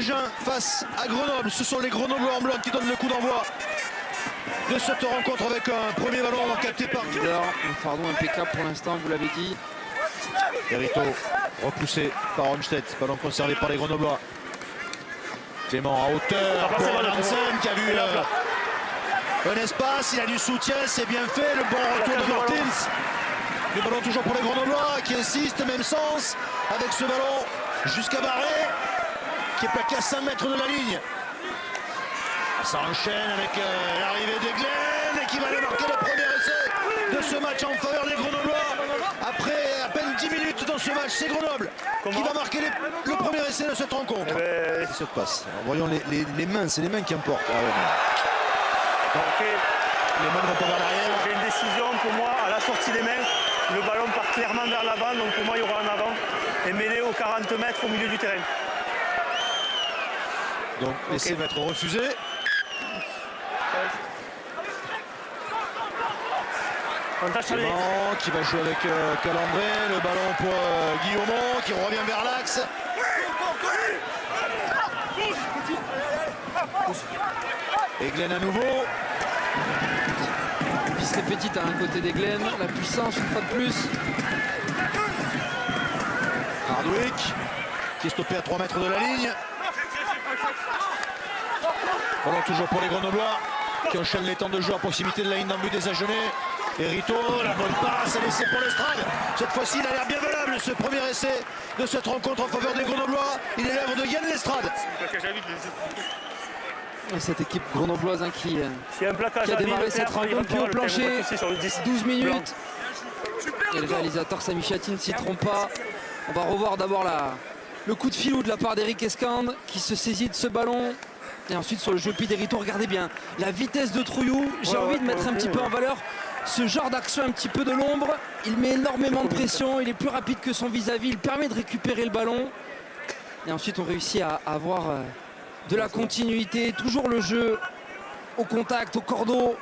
Agen face à Grenoble. Ce sont les Grenoblois en blanc qui donnent le coup d'envoi de cette rencontre avec un premier ballon capté par un fardeau impeccable pour l'instant, vous l'avez dit. Hérito repoussé par Ronstedt, ballon conservé par les Grenoblois. Clément à hauteur pour Hansen qui a vu un espace, il a du soutien, c'est bien fait, le bon retour de Martins. Le ballon toujours pour les Grenoblois qui insiste, même sens, avec ce ballon jusqu'à Barré, qui est plaqué à 5 mètres de la ligne. Ça enchaîne avec l'arrivée d'Eglen et qui va aller marquer le premier essai de ce match en faveur des Grenoblois. Après à peine 10 minutes dans ce match, c'est Grenoble qui va marquer le premier essai de cette rencontre. Cette passe. Alors, voyons les mains, c'est les mains qui importent. Ah ouais. Okay. Les mains vont pas vers l'arrière. J'ai une décision pour moi à la sortie des mains. Le ballon part clairement vers l'avant, donc pour moi il y aura un avant. Et mêlé aux 40 mètres au milieu du terrain. Donc l'essai va être refusé. Clément qui va jouer avec Calandré, le ballon pour Guillaumont qui revient vers l'axe. Eglen à nouveau. Piste les petites à un côté d'Eglen, la puissance une fois de plus. Hardwick qui est stoppé à 3 mètres de la ligne. Ballon toujours pour les Grenoblois qui enchaînent les temps de jeu à proximité de la ligne d'en but des Agenais. Hérito, la bonne passe, un essai pour l'Estrade. Cette fois-ci, il a l'air bien valable ce premier essai de cette rencontre en faveur des Grenoblois. Il est l'œuvre de Yann L'Estrade. Cette équipe grenobloise qui a démarré cette rencontre puis au plancher, 12 minutes. Et le réalisateur Sami Chatin ne s'y trompe pas. On va revoir d'abord le coup de filou de la part d'Eric Escande qui se saisit de ce ballon. Et ensuite sur le jeu d'Hérito, regardez bien la vitesse de Trouillou. J'ai envie de mettre un petit peu en valeur ce genre d'action un petit peu de l'ombre. Il met énormément de pression, il est plus rapide que son vis-à-vis, il permet de récupérer le ballon. Et ensuite on réussit à avoir de la continuité, toujours le jeu au contact, au cordeau.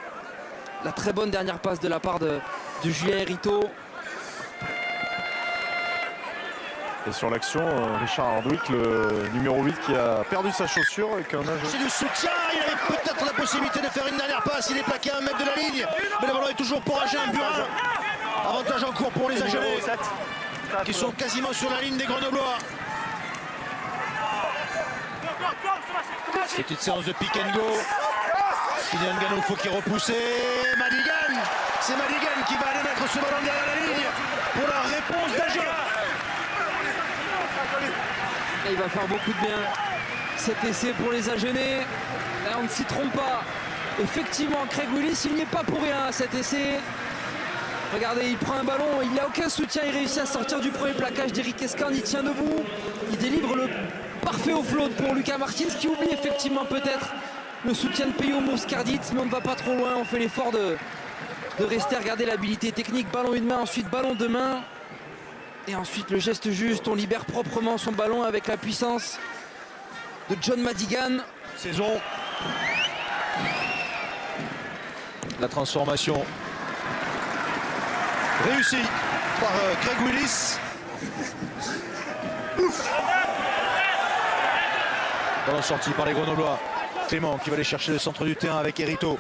La très bonne dernière passe de la part de Julien Hérito. Et sur l'action, Richard Hardwick, le numéro 8 qui a perdu sa chaussure avec un âge. C'est du soutien, il avait peut-être la possibilité de faire une dernière passe, il est plaqué à 1 mètre de la ligne, mais le ballon est toujours pour Agen, Burin. Avantage en cours pour les Agenais qui sont quasiment sur la ligne des Grenoblois. Petite séance de pick and go. Kylian Ganoufo qui est repoussé. Madigan, c'est Madigan qui va aller mettre ce ballon derrière la ligne pour la réponse d'Agen. Et il va faire beaucoup de bien cet essai pour les Agenais. Là, on ne s'y trompe pas. Effectivement, Craig Willis, il n'y est pas pour rien à cet essai. Regardez, il prend un ballon, il n'a aucun soutien, il réussit à sortir du premier plaquage d'Eric Escande, il tient debout. Il délivre le parfait offload pour Lucas Martins qui oublie effectivement peut-être le soutien de Peyo Moscardit, mais on ne va pas trop loin, on fait l'effort de rester. Regardez l'habilité technique, ballon une main, ensuite ballon deux mains. Et ensuite le geste juste, on libère proprement son ballon avec la puissance de John Madigan. Saison. La transformation réussie par Craig Willis. Ballon sorti par les Grenoblois. Clément qui va aller chercher le centre du terrain avec Hérito.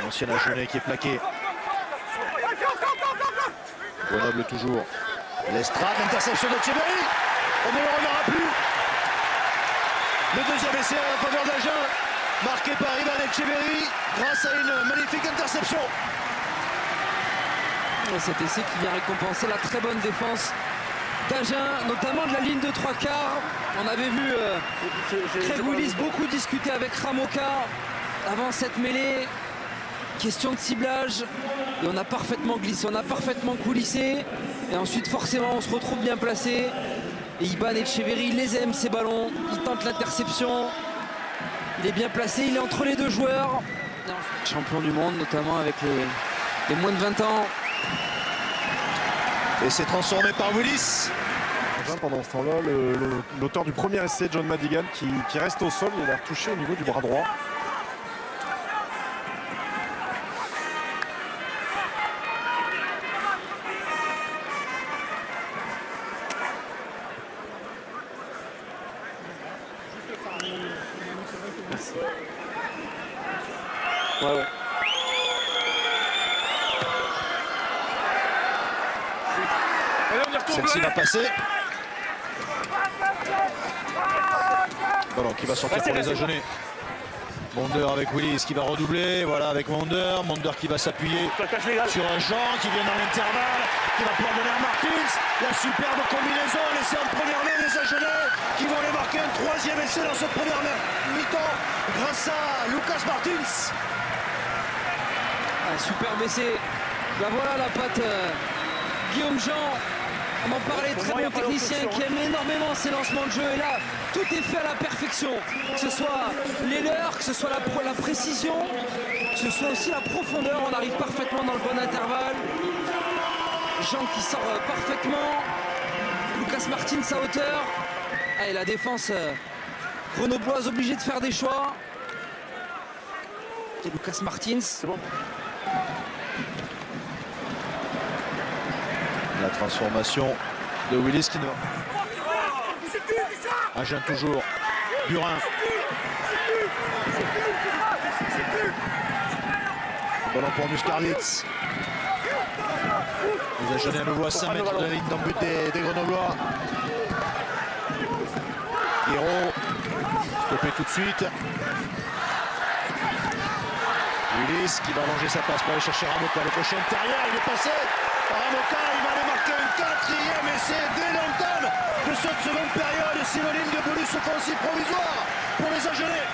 L'ancien Agenais qui est plaqué. Grenoble toujours. L'Estrade, l'interception de Thierry. On ne le reverra plus. Le deuxième essai en faveur d'Agen, marqué par Ivan Etcheverry grâce à une magnifique interception. Et cet essai qui vient récompenser la très bonne défense d'Agen, notamment de la ligne de 3/4. On avait vu Craig Willis beaucoup discuter avec Ramoka avant cette mêlée. Question de ciblage. Et on a parfaitement glissé, on a parfaitement coulissé. Et ensuite, forcément, on se retrouve bien placé. Et Iban Etcheverry les aime ces ballons. Il tente l'interception. Il est bien placé, il est entre les deux joueurs. Champion du monde, notamment avec les moins de 20 ans. Et c'est transformé par Willis. Pendant ce temps-là, l'auteur du premier essai, John Madigan, qui reste au sol, il a l'air touché au niveau du bras droit. Ouais. Celle-ci va passer. Ballon qui va sortir pour les Agenais. Monder avec Willis qui va redoubler. Voilà avec Monder. Monder qui va s'appuyer sur un Jean qui vient dans l'intervalle, qui va pouvoir donner à Martins. La superbe combinaison, l'essai en première main des Agenais qui vont aller marquer un troisième essai dans cette première mi-temps grâce à Lucas Martins. Un superbe essai. La voilà la patte Guillaume Jean. On en parlait, très bon technicien qui aime énormément ses lancements de jeu. Et là, tout est fait à la perfection. Que ce soit les leurs, que ce soit la précision, que ce soit aussi la profondeur. On arrive parfaitement dans le bon intervalle. Jean qui sort parfaitement. Lucas Martins à hauteur. Et la défense grenobloise obligée de faire des choix. Et Lucas Martins. C'est bon. La transformation de Willis qui ne... Agen toujours. Burin. Ballon pour Muscarlitz. Les Agenais à nouveau à 5 mètres de la ligne dans le but des Grenoblois. Hiro. Stoppé tout de suite. Willis qui va allonger sa passe pour aller chercher Ramoka. Le crochet intérieur, il est passé. Ramoka, il va aller marquer un quatrième essai dès l'entame de cette seconde période, synonyme de bonus offensif provisoire pour les Agenais.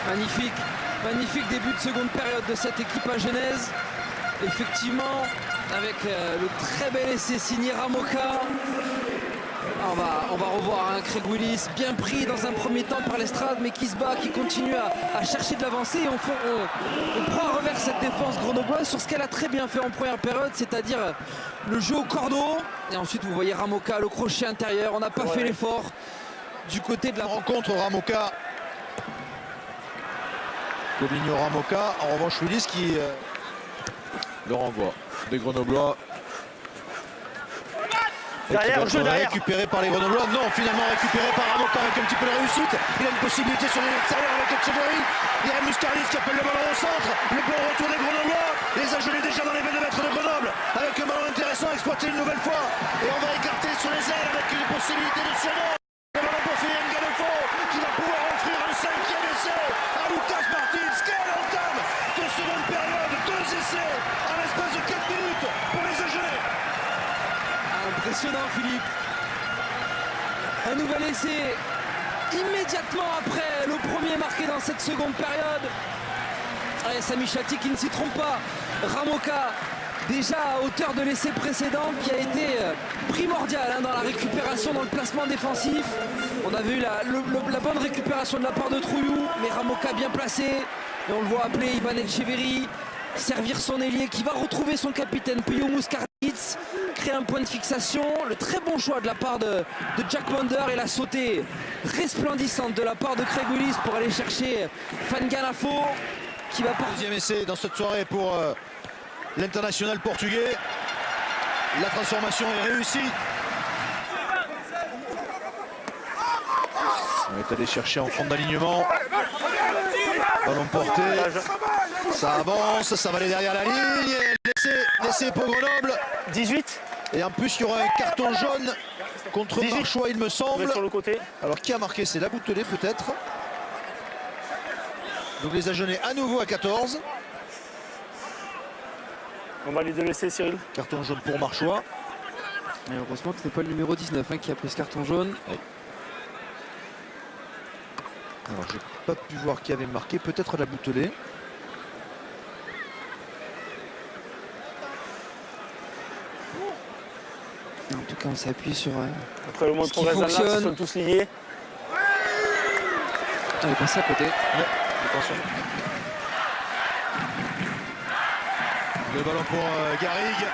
Magnifique, magnifique début de seconde période de cette équipe agenaise. Effectivement, avec le très bel essai signé Ramoka. On va revoir Craig Willis, bien pris dans un premier temps par l'Estrade, mais qui se bat, qui continue à chercher de l'avancée. Et on prend à revers cette défense grenobloise sur ce qu'elle a très bien fait en première période, c'est-à-dire le jeu au cordeau. Et ensuite, vous voyez Ramoka, le crochet intérieur. On n'a pas fait l'effort du côté de la rencontre. Ramoka. Coligno Ramoka. En revanche, Willis qui le renvoie des Grenoblois. Derrière, jeu derrière. Récupéré par les Grenoblois. Non, finalement récupéré par Ramoka avec un petit peu de réussite. Il a une possibilité sur l'extérieur avec Etcheverry. Il y a Muscarlitz qui appelle le ballon au centre. Le bon retour des Grenoblois. Les Agenais déjà dans les 22 mètres de Grenoble. Avec un ballon intéressant exploité une nouvelle fois. Et on va écarter sur les ailes avec une possibilité de surnom. Le ballon pour Filian Galefo qui va pouvoir offrir un cinquième essai à Lucas Martins. Quelle entame de seconde période. 2 essais en l'espace de 4 minutes pour les Agenais. Impressionnant, Philippe. Un nouvel essai immédiatement après le premier marqué dans cette seconde période. Allez, Sami Chatti qui ne s'y trompe pas. Ramoka déjà à hauteur de l'essai précédent qui a été primordial dans la récupération, dans le placement défensif. On a vu la bonne récupération de la part de Trouillou, mais Ramoka bien placé. Et on le voit appeler Ivan Etcheverry, servir son ailier qui va retrouver son capitaine Pio Muscarlitz, créer un point de fixation. Le très bon choix de la part de Jack Monder et la sautée resplendissante de la part de Craig Willis pour aller chercher Fanganafo qui va porter. Deuxième essai dans cette soirée pour l'international portugais. La transformation est réussie. On est allé chercher en fond d'alignement. Ballon porté. Ça avance, ça va aller derrière la ligne. L'essai pour Grenoble. 18. Et en plus, il y aura un carton jaune contre Marchois, il me semble. Sur le côté. Alors, qui a marqué? C'est la Boutelet, peut-être. Donc, les Agenais à nouveau à 14. On va lui laisser, Cyril. Carton jaune pour Marchois. Et heureusement que ce n'est pas le numéro 19 qui a pris ce carton jaune. Oui. Alors, j'ai pas pu voir qui avait marqué. Peut-être la Boutelet. En tout cas, on s'appuie sur. Après le montre fonctionne. Ils sont tous liés. Il est passé à côté. Ouais, attention. Le ballon pour Garrigue.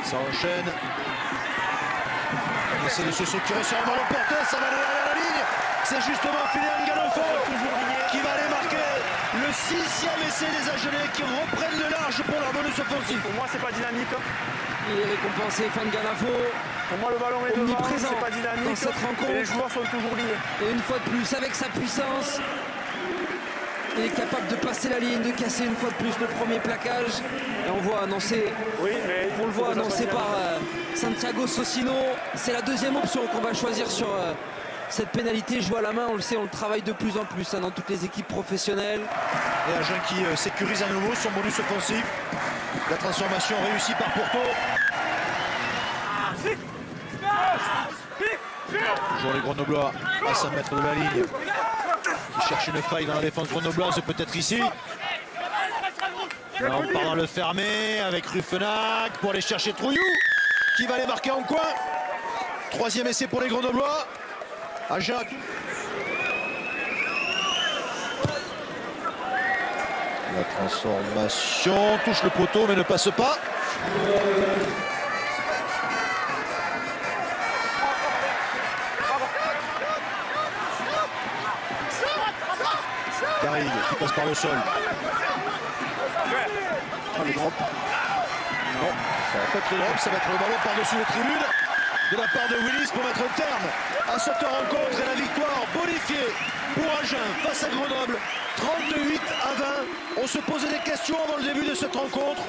Ça enchaîne. On essaie de se structurer sur un ballon porté. Ça va aller derrière la ligne. C'est justement Filian Galefo qui va aller marquer le 6e essai des Agenais qui reprennent le large pour leur bonus offensif. Pour moi, c'est pas dynamique. Il est récompensé, Fanganafo. Pour moi, le ballon est devant, omniprésent c'est pas dynamique. dans cette rencontre. Et les joueurs sont toujours liés. Et une fois de plus, avec sa puissance, il est capable de passer la ligne, de casser une fois de plus le premier plaquage. Et on voit annoncé, oui, mais on le voit annoncé par Santiago Socino. C'est la deuxième option qu'on va choisir sur cette pénalité. Jouer à la main, on le sait, on le travaille de plus en plus dans toutes les équipes professionnelles. Et Agen qui sécurise à nouveau son bonus offensif. La transformation réussie par Porto. Toujours les Grenoblois à 5 mètres de la ligne. Qui cherche une faille dans la défense grenobloise, peut-être ici. Là, on part dans le fermé avec Ruffenac pour aller chercher Trouillou qui va aller marquer en coin. Troisième essai pour les Grenoblois. Agen. La transformation touche le poteau mais ne passe pas. Garrigue qui passe par le sol. Ah, le drop. Non, ça va pas être le drop, ça va être le ballon par-dessus les tribunes de la part de Willis pour mettre un terme à cette rencontre et la victoire bonifiée pour Agen face à Grenoble. 38 à 20. On se posait des questions avant le début de cette rencontre.